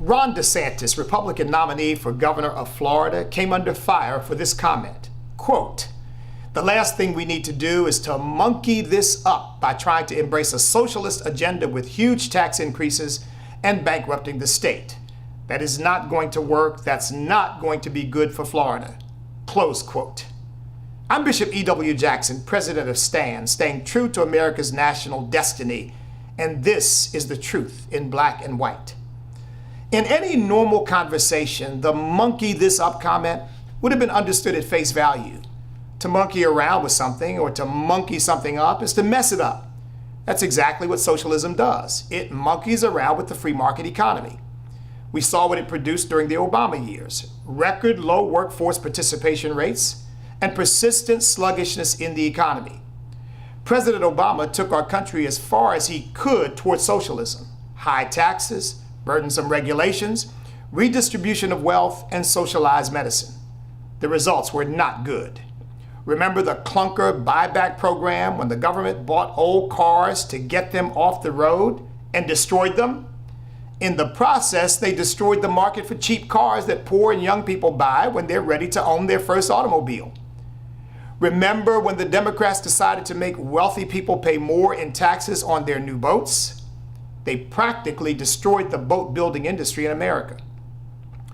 Ron DeSantis, Republican nominee for governor of Florida, came under fire for this comment. Quote, "The last thing we need to do is to monkey this up by trying to embrace a socialist agenda with huge tax increases and bankrupting the state. That is not going to work. That's not going to be good for Florida." Close quote. I'm Bishop E.W. Jackson, president of STAND, staying true to America's national destiny, and this is the truth in black and white. In any normal conversation, the monkey this up comment would have been understood at face value. To monkey around with something or to monkey something up is to mess it up. That's exactly what socialism does. It monkeys around with the free market economy. We saw what it produced during the Obama years: record low workforce participation rates and persistent sluggishness in the economy. President Obama took our country as far as he could towards socialism: high taxes, burdensome regulations, redistribution of wealth, and socialized medicine. The results were not good. Remember the clunker buyback program when the government bought old cars to get them off the road and destroyed them? In the process, they destroyed the market for cheap cars that poor and young people buy when they're ready to own their first automobile. Remember when the Democrats decided to make wealthy people pay more in taxes on their new boats? They practically destroyed the boat building industry in America.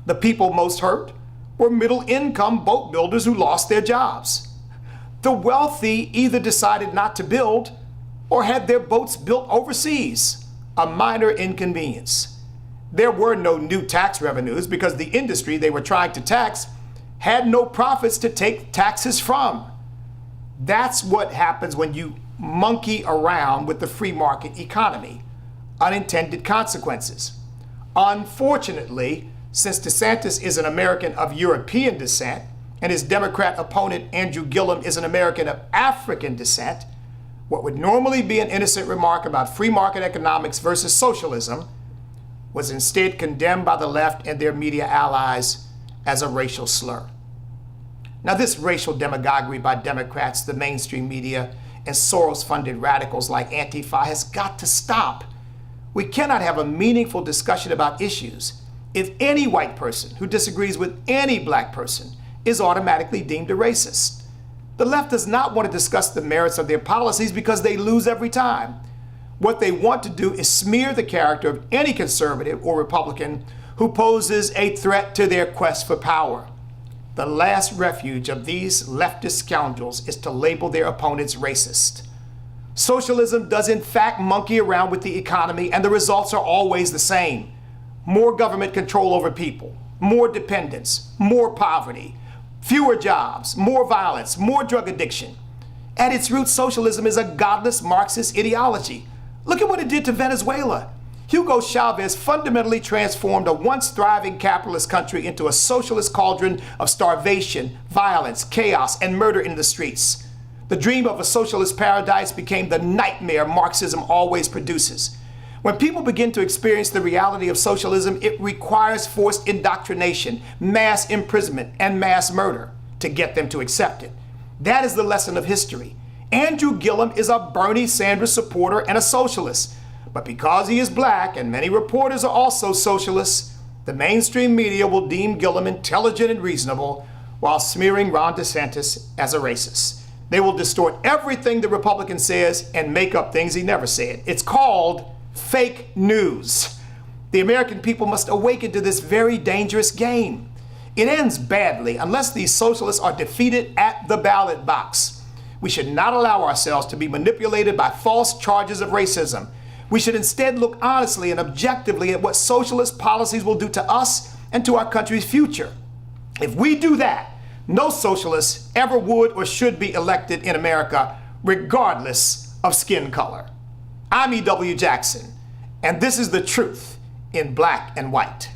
The people most hurt were middle-income boat builders who lost their jobs. The wealthy either decided not to build or had their boats built overseas, a minor inconvenience. There were no new tax revenues because the industry they were trying to tax had no profits to take taxes from. That's what happens when you monkey around with the free market economy. Unintended consequences. Unfortunately, since DeSantis is an American of European descent and his Democrat opponent Andrew Gillum is an American of African descent, what would normally be an innocent remark about free market economics versus socialism was instead condemned by the left and their media allies as a racial slur. Now, this racial demagoguery by Democrats, the mainstream media, and Soros-funded radicals like Antifa has got to stop. We cannot have a meaningful discussion about issues if any white person who disagrees with any black person is automatically deemed a racist. The left does not want to discuss the merits of their policies because they lose every time. What they want to do is smear the character of any conservative or Republican who poses a threat to their quest for power. The last refuge of these leftist scoundrels is to label their opponents racist. Socialism does in fact monkey around with the economy, and the results are always the same: more government control over people, more dependence, more poverty, fewer jobs, more violence, more drug addiction. At its root, socialism is a godless Marxist ideology. Look at what it did to Venezuela. Hugo Chavez fundamentally transformed a once thriving capitalist country into a socialist cauldron of starvation, violence, chaos, and murder in the streets. The dream of a socialist paradise became the nightmare Marxism always produces. When people begin to experience the reality of socialism, it requires forced indoctrination, mass imprisonment, and mass murder to get them to accept it. That is the lesson of history. Andrew Gillum is a Bernie Sanders supporter and a socialist. But because he is black, and many reporters are also socialists, the mainstream media will deem Gillum intelligent and reasonable while smearing Ron DeSantis as a racist. They will distort everything the Republican says and make up things he never said. It's called fake news. The American people must awaken to this very dangerous game. It ends badly unless these socialists are defeated at the ballot box. We should not allow ourselves to be manipulated by false charges of racism. We should instead look honestly and objectively at what socialist policies will do to us and to our country's future. If we do that, no socialist ever would or should be elected in America, regardless of skin color. I'm E.W. Jackson, and this is the truth in black and white.